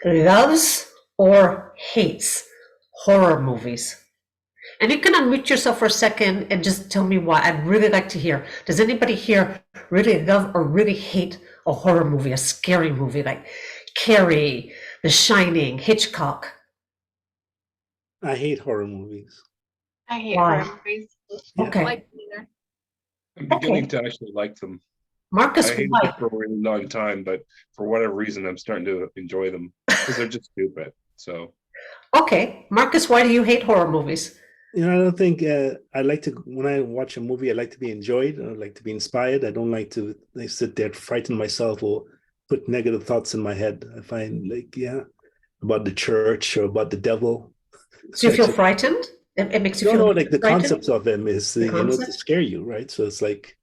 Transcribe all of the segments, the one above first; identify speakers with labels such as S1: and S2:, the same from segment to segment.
S1: loves or hates horror movies? And you can unmute yourself for a second and just tell me why. I'd really like to hear. Does anybody here really love or really hate a horror movie, a scary movie like Carrie, The Shining, Hitchcock?
S2: I hate horror movies.
S3: I hate
S1: Why?
S3: horror movies.
S2: Yeah.
S1: Okay.
S3: Like either.
S4: I'm beginning to actually like them.
S1: Marcus,
S4: I hated
S1: why?
S4: them for a really long time, but for whatever reason, I'm starting to enjoy them because they're just stupid. So,
S1: Okay, Marcus, why do you hate horror movies?
S2: You know, I don't think I like to, when I watch a movie, I like to be enjoyed. I like to be inspired. I don't like to sit there frighten myself or put negative thoughts in my head. I find about the church or about the devil.
S1: So you feel frightened? It makes you feel
S2: like the
S1: frightened?
S2: concepts of them is, to scare you, right? So it's like,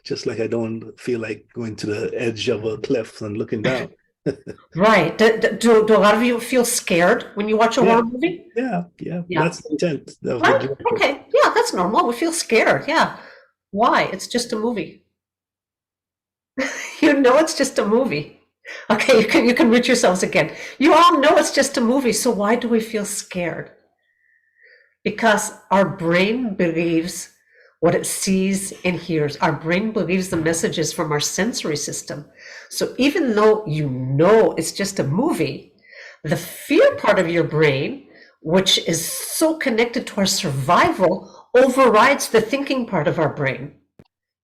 S2: just like I don't feel like going to the edge of a cliff and looking down.
S1: Right. Do a lot of you feel scared when you watch a horror movie?
S2: Yeah. That's the intent.
S1: Right? Okay. Yeah, that's normal. We feel scared. Yeah. Why? It's just a movie. You know it's just a movie. Okay, you can mute yourselves again. You all know it's just a movie, so why do we feel scared? Because our brain believes what it sees and hears. Our brain believes the messages from our sensory system. So even though you know it's just a movie, the fear part of your brain, which is so connected to our survival, overrides the thinking part of our brain,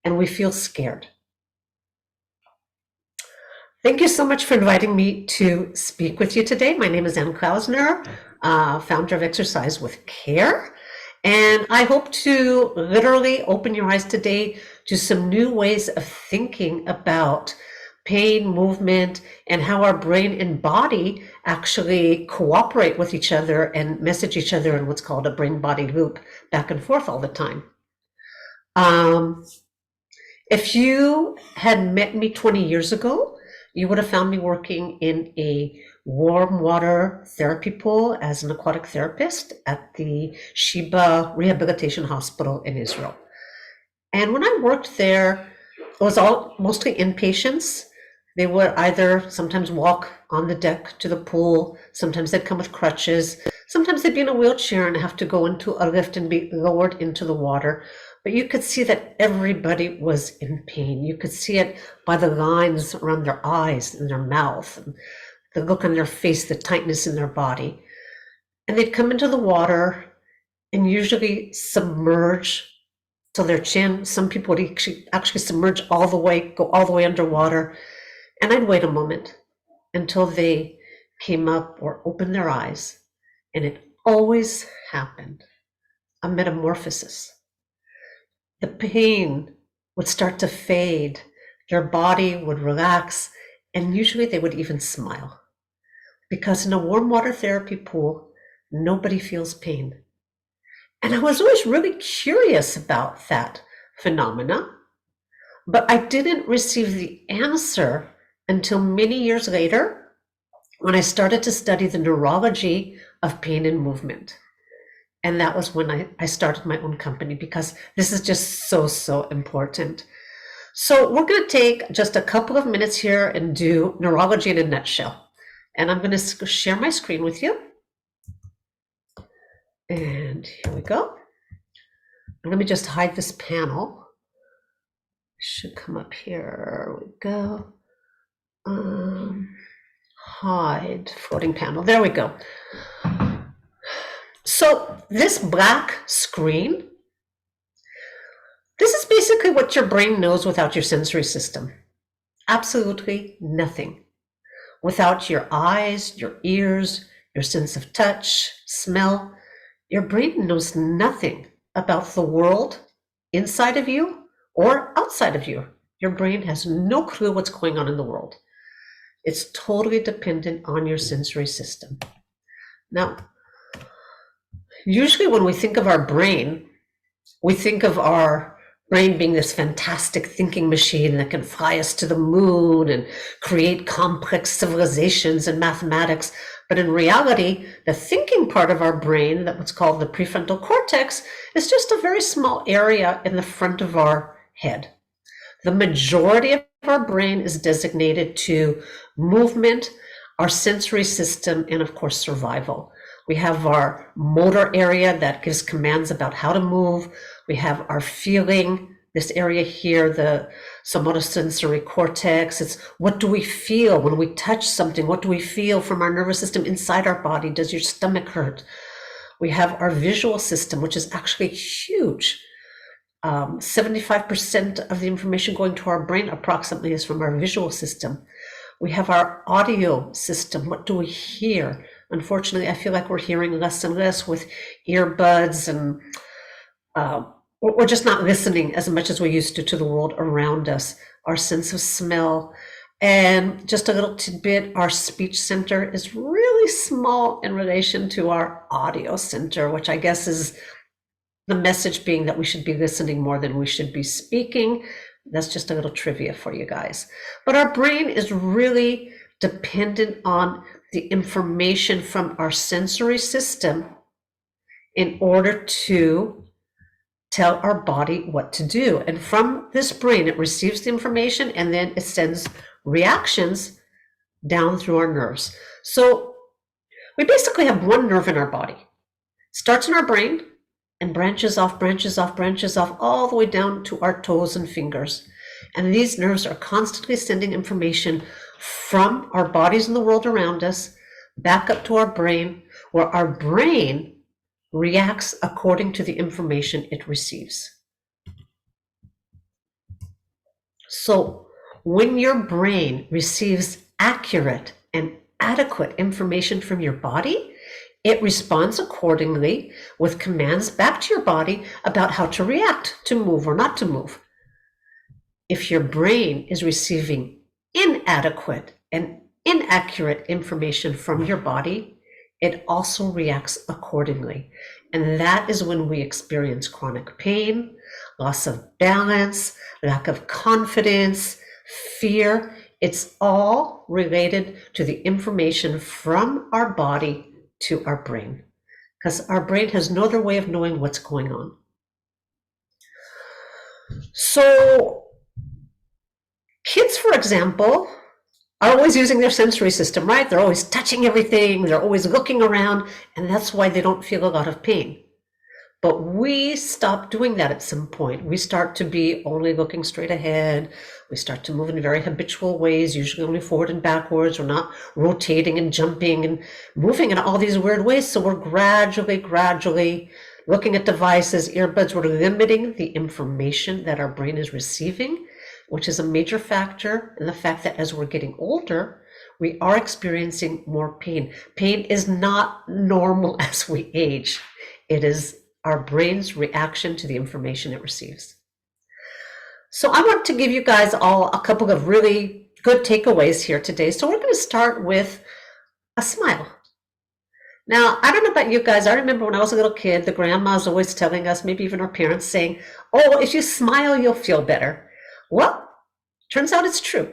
S1: and we feel scared. Thank you so much for inviting me to speak with you today. My name is Ann Klausner, founder of Exercise with Care. And I hope to literally open your eyes today to some new ways of thinking about pain, movement, and how our brain and body actually cooperate with each other and message each other in what's called a brain-body loop, back and forth all the time. If you had met me 20 years ago, you would have found me working in a warm water therapy pool as an aquatic therapist at the Sheba Rehabilitation Hospital in Israel. And when I worked there, it was all mostly inpatients. They would either sometimes walk on the deck to the pool, sometimes they'd come with crutches, sometimes they'd be in a wheelchair and have to go into a lift and be lowered into the water. But you could see that everybody was in pain. You could see it by the lines around their eyes and their mouth, and the look on their face, the tightness in their body. And they'd come into the water and usually submerge to their chin. Some people would actually submerge all the way, go all the way underwater. And I'd wait a moment until they came up or opened their eyes. And it always happened, a metamorphosis. The pain would start to fade, their body would relax, and usually they would even smile. Because in a warm water therapy pool, nobody feels pain. And I was always really curious about that phenomena, but I didn't receive the answer until many years later when I started to study the neurology of pain and movement. And that was when I started my own company, because this is just so important. So we're going to take just a couple of minutes here and do neurology in a nutshell. And I'm going to share my screen with you. And here we go. And let me just hide this panel. It should come up here. We go. Hide floating panel. There we go. So this black screen, this is basically what your brain knows without your sensory system. Absolutely nothing. Without your eyes, your ears, your sense of touch, smell, your brain knows nothing about the world inside of you or outside of you. Your brain has no clue what's going on in the world. It's totally dependent on your sensory system. Now, usually when we think of our brain, we think of our brain being this fantastic thinking machine that can fly us to the moon and create complex civilizations and mathematics. But in reality, the thinking part of our brain, that what's called the prefrontal cortex, is just a very small area in the front of our head. The majority of our brain is designated to movement, our sensory system, and of course, survival. We have our motor area that gives commands about how to move. We have our feeling, this area here, the somatosensory cortex. It's what do we feel when we touch something? What do we feel from our nervous system inside our body? Does your stomach hurt? We have our visual system, which is actually huge. 75% of the information going to our brain approximately is from our visual system. We have our audio system. What do we hear? Unfortunately, I feel like we're hearing less and less with earbuds, and we're just not listening as much as we used to the world around us. Our sense of smell. And just a little tidbit, our speech center is really small in relation to our audio center, which I guess is the message being that we should be listening more than we should be speaking. That's just a little trivia for you guys. But our brain is really dependent on the information from our sensory system in order to tell our body what to do. And from this brain, it receives the information and then it sends reactions down through our nerves. So we basically have one nerve in our body. It starts in our brain and branches off, all the way down to our toes and fingers. And these nerves are constantly sending information from our bodies and the world around us back up to our brain, where our brain reacts according to the information it receives. So when your brain receives accurate and adequate information from your body, it responds accordingly with commands back to your body about how to react, to move or not to move. If your brain is receiving inadequate and inaccurate information from your body, it also reacts accordingly. And that is when we experience chronic pain, loss of balance, lack of confidence, fear. It's all related to the information from our body to our brain, because our brain has no other way of knowing what's going on. So kids, for example, are always using their sensory system, right? They're always touching everything, they're always looking around, and that's why they don't feel a lot of pain. But we stop doing that at some point. We start to be only looking straight ahead. We start to move in very habitual ways, usually only forward and backwards. We're not rotating and jumping and moving in all these weird ways. So we're gradually looking at devices, earbuds. We're limiting the information that our brain is receiving, which is a major factor in the fact that as we're getting older, we are experiencing more pain. Pain is not normal as we age. It is our brain's reaction to the information it receives. So I want to give you guys all a couple of really good takeaways here today. So we're going to start with a smile. Now, I don't know about you guys. I remember when I was a little kid, the grandmas always telling us, maybe even our parents saying, oh, if you smile, you'll feel better. Well, turns out it's true.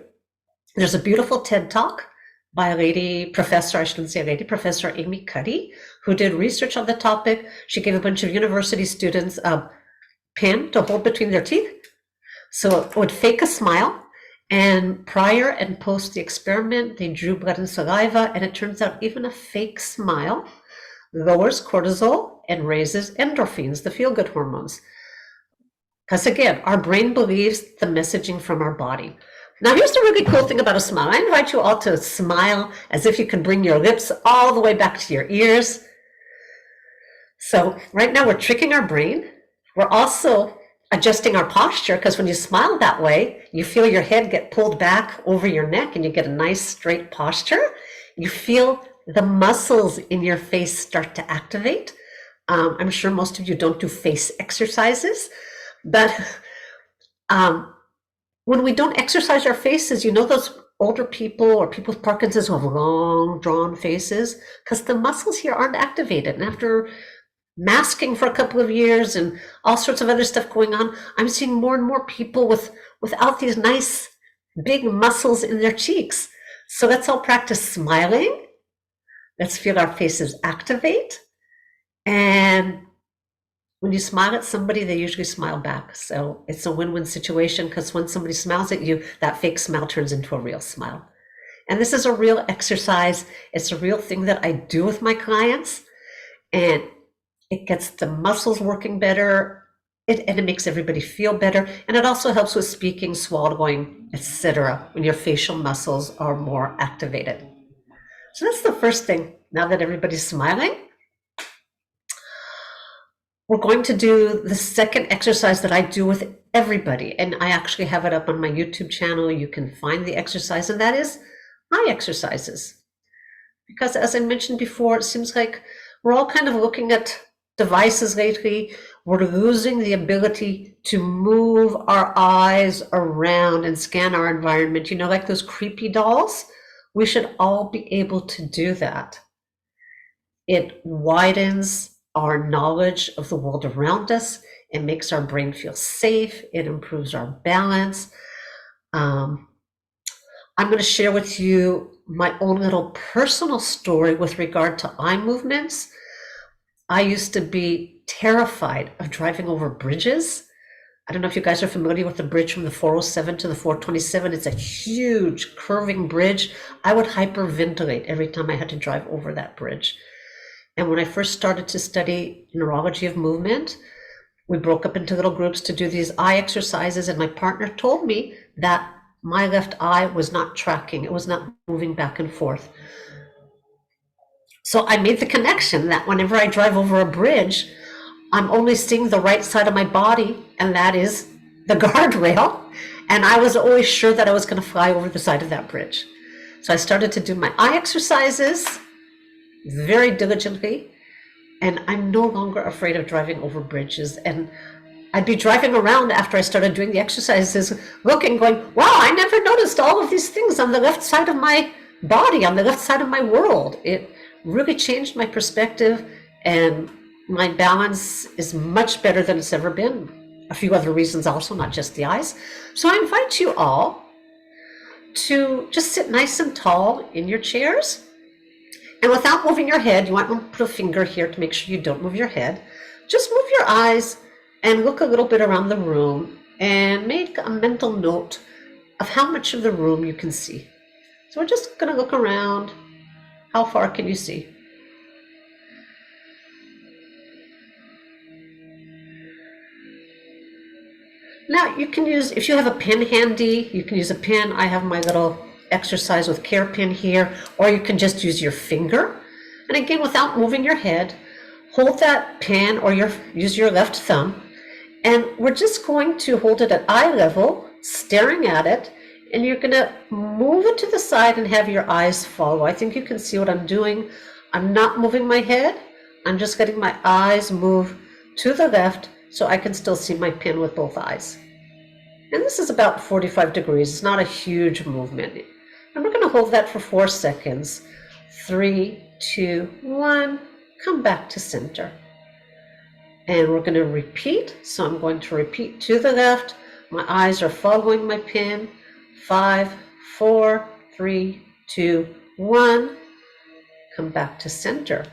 S1: There's a beautiful TED Talk by a lady professor, I shouldn't say a lady, Professor Amy Cuddy, who did research on the topic. She gave a bunch of university students a pen to hold between their teeth, so it would fake a smile. And prior and post the experiment, they drew blood and saliva, and it turns out even a fake smile lowers cortisol and raises endorphins, the feel-good hormones. Because again, our brain believes the messaging from our body. Now, here's the really cool thing about a smile. I invite you all to smile as if you can bring your lips all the way back to your ears. So right now we're tricking our brain. We're also adjusting our posture, because when you smile that way, you feel your head get pulled back over your neck and you get a nice straight posture. You feel the muscles in your face start to activate. I'm sure most of you don't do face exercises, but when we don't exercise our faces, you know those older people or people with Parkinson's who have long, drawn faces? Because the muscles here aren't activated. And after masking for a couple of years and all sorts of other stuff going on, I'm seeing more and more people without these nice big muscles in their cheeks. So let's all practice smiling. Let's feel our faces activate. And when you smile at somebody, they usually smile back. So it's a win-win situation, because when somebody smiles at you, that fake smile turns into a real smile. And this is a real exercise. It's a real thing that I do with my clients, and it gets the muscles working better. And it makes everybody feel better. And it also helps with speaking, swallowing, etc., when your facial muscles are more activated. So that's the first thing. Now that everybody's smiling, we're going to do the second exercise that I do with everybody. And I actually have it up on my YouTube channel. You can find the exercise, and that is eye exercises. Because as I mentioned before, it seems like we're all kind of looking at devices lately. We're losing the ability to move our eyes around and scan our environment. You know, like those creepy dolls? We should all be able to do that. It widens our knowledge of the world around us. It makes our brain feel safe. It improves our balance. I'm going to share with you my own little personal story with regard to eye movements. I used to be terrified of driving over bridges. I don't know if you guys are familiar with the bridge from the 407 to the 427. It's a huge curving bridge. I would hyperventilate every time I had to drive over that bridge. And when I first started to study neurology of movement, we broke up into little groups to do these eye exercises, and my partner told me that my left eye was not tracking. It was not moving back and forth. So I made the connection that whenever I drive over a bridge, I'm only seeing the right side of my body, and that is the guardrail. And I was always sure that I was going to fly over the side of that bridge. So I started to do my eye exercises very diligently, and I'm no longer afraid of driving over bridges. And I'd be driving around after I started doing the exercises, looking, going, wow, I never noticed all of these things on the left side of my body, on the left side of my world. It really changed my perspective, and my balance is much better than it's ever been. A few other reasons also, not just the eyes. So I invite you all to just sit nice and tall in your chairs. And without moving your head, you want to put a finger here to make sure you don't move your head. Just move your eyes and look a little bit around the room and make a mental note of how much of the room you can see. So we're just going to look around. How far can you see? Now you can use, if you have a pen handy, you can use a pen. I have my little exercise with care pin here, or you can just use your finger. And again, without moving your head, hold that pen or use your left thumb. And we're just going to hold it at eye level, staring at it, and you're going to move it to the side and have your eyes follow. I think you can see what I'm doing. I'm not moving my head. I'm just letting my eyes move to the left so I can still see my pen with both eyes. And this is about 45 degrees. It's not a huge movement. And we're going to hold that for 4 seconds. 3, 2, 1. Come back to center. And we're going to repeat. So I'm going to repeat to the left. My eyes are following my pen. 5, 4, 3, 2, 1. Come back to center.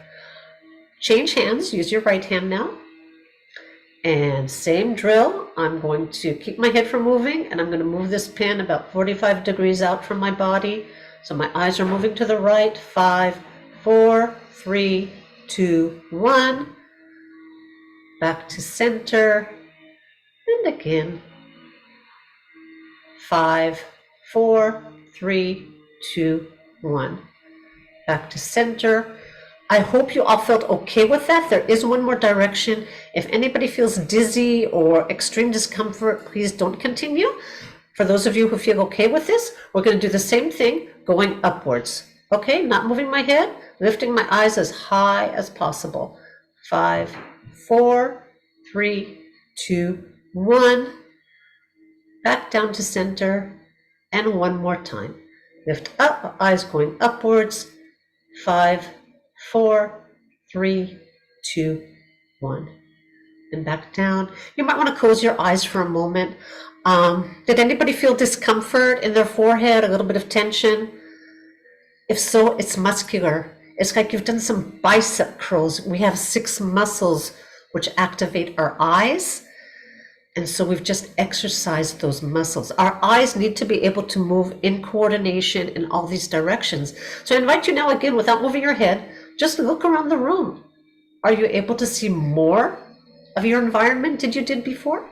S1: Change hands. Use your right hand now. And same drill. I'm going to keep my head from moving, and I'm going to move this pen about 45 degrees out from my body. So my eyes are moving to the right. 5, 4, 3, 2, 1. Back to center. And again. 5, 4, 3, 2, 1. Back to center. I hope you all felt okay with that. There is one more direction. If anybody feels dizzy or extreme discomfort, please don't continue. For those of you who feel okay with this, we're going to do the same thing, going upwards. Okay, not moving my head, lifting my eyes as high as possible. 5, 4, 3, 2, 1. Back down to center. And one more time. Lift up, eyes going upwards. 5, 4, 3, 2, 1. And back down. You might want to close your eyes for a moment. Did anybody feel discomfort in their forehead, a little bit of tension? If so, it's muscular. It's like you've done some bicep curls. We have 6 muscles which activate our eyes. And so we've just exercised those muscles. Our eyes need to be able to move in coordination in all these directions. So I invite you now, again, without moving your head, just look around the room. Are you able to see more of your environment than you did before?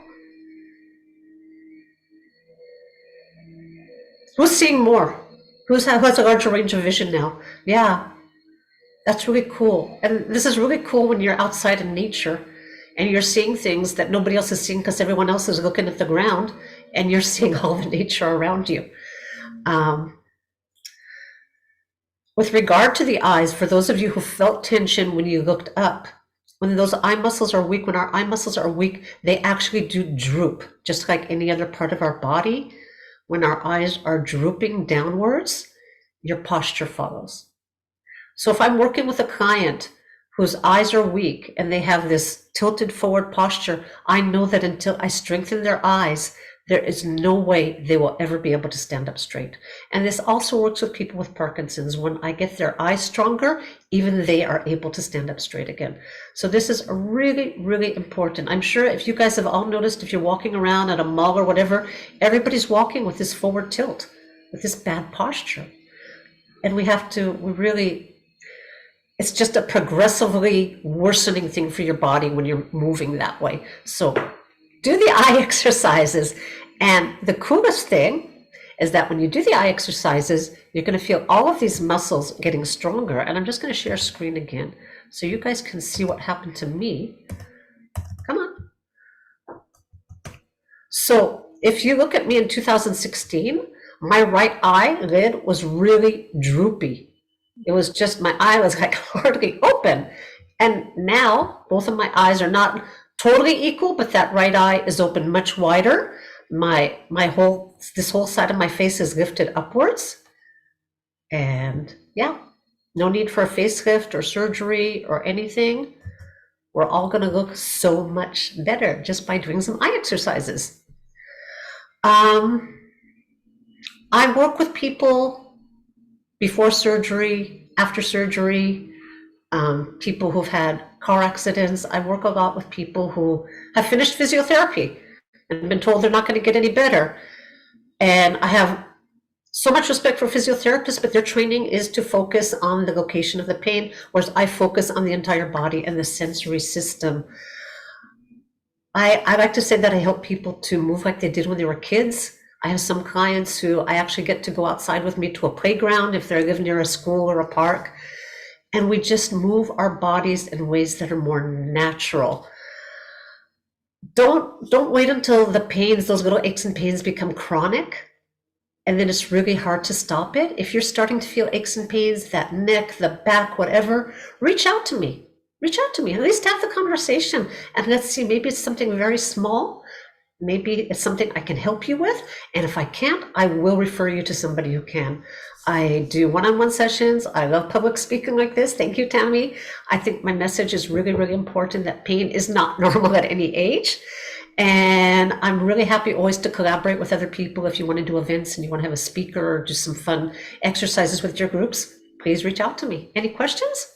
S1: Who's seeing more? Who has a larger range of vision now? Yeah, that's really cool. And this is really cool when you're outside in nature and you're seeing things that nobody else is seeing because everyone else is looking at the ground and you're seeing all the nature around you. With regard to the eyes, for those of you who felt tension when you looked up, when those eye muscles are weak, when our eye muscles are weak, they actually do droop, just like any other part of our body. When our eyes are drooping downwards, your posture follows. So if I'm working with a client whose eyes are weak and they have this tilted forward posture, I know that until I strengthen their eyes, there is no way they will ever be able to stand up straight. And this also works with people with Parkinson's. When I get their eyes stronger, even they are able to stand up straight again. So this is really, really important. I'm sure if you guys have all noticed, if you're walking around at a mall or whatever, everybody's walking with this forward tilt, with this bad posture. And we really, it's just a progressively worsening thing for your body when you're moving that way. So do the eye exercises. And the coolest thing is that when you do the eye exercises, you're going to feel all of these muscles getting stronger. And I'm just going to share screen again so you guys can see what happened to me. Come on. So if you look at me in 2016, my right eyelid was really droopy. It was just, my eye was like hardly open. And now both of my eyes are not totally equal, but that right eye is open much wider. This whole side of my face is lifted upwards. And yeah, no need for a facelift or surgery or anything. We're all going to look so much better just by doing some eye exercises. I work with people before surgery, after surgery, people who've had car accidents. I work a lot with people who have finished physiotherapy and been told they're not going to get any better. And I have so much respect for physiotherapists, but their training is to focus on the location of the pain, whereas I focus on the entire body and the sensory system. I like to say that I help people to move like they did when they were kids. I have some clients who I actually get to go outside with me to a playground if they live near a school or a park. And we just move our bodies in ways that are more natural. Don't wait until the pains, those little aches and pains, become chronic, and then it's really hard to stop it. If you're starting to feel aches and pains, that neck, the back, whatever, reach out to me. Reach out to me. At least have the conversation, and let's see, maybe it's something very small. Maybe it's something I can help you with. And if I can't, I will refer you to somebody who can. I do one-on-one sessions. I love public speaking like this. Thank you, Tammy. I think my message is really, really important, that pain is not normal at any age. And I'm really happy always to collaborate with other people. If you want to do events and you want to have a speaker or do some fun exercises with your groups, please reach out to me. Any questions?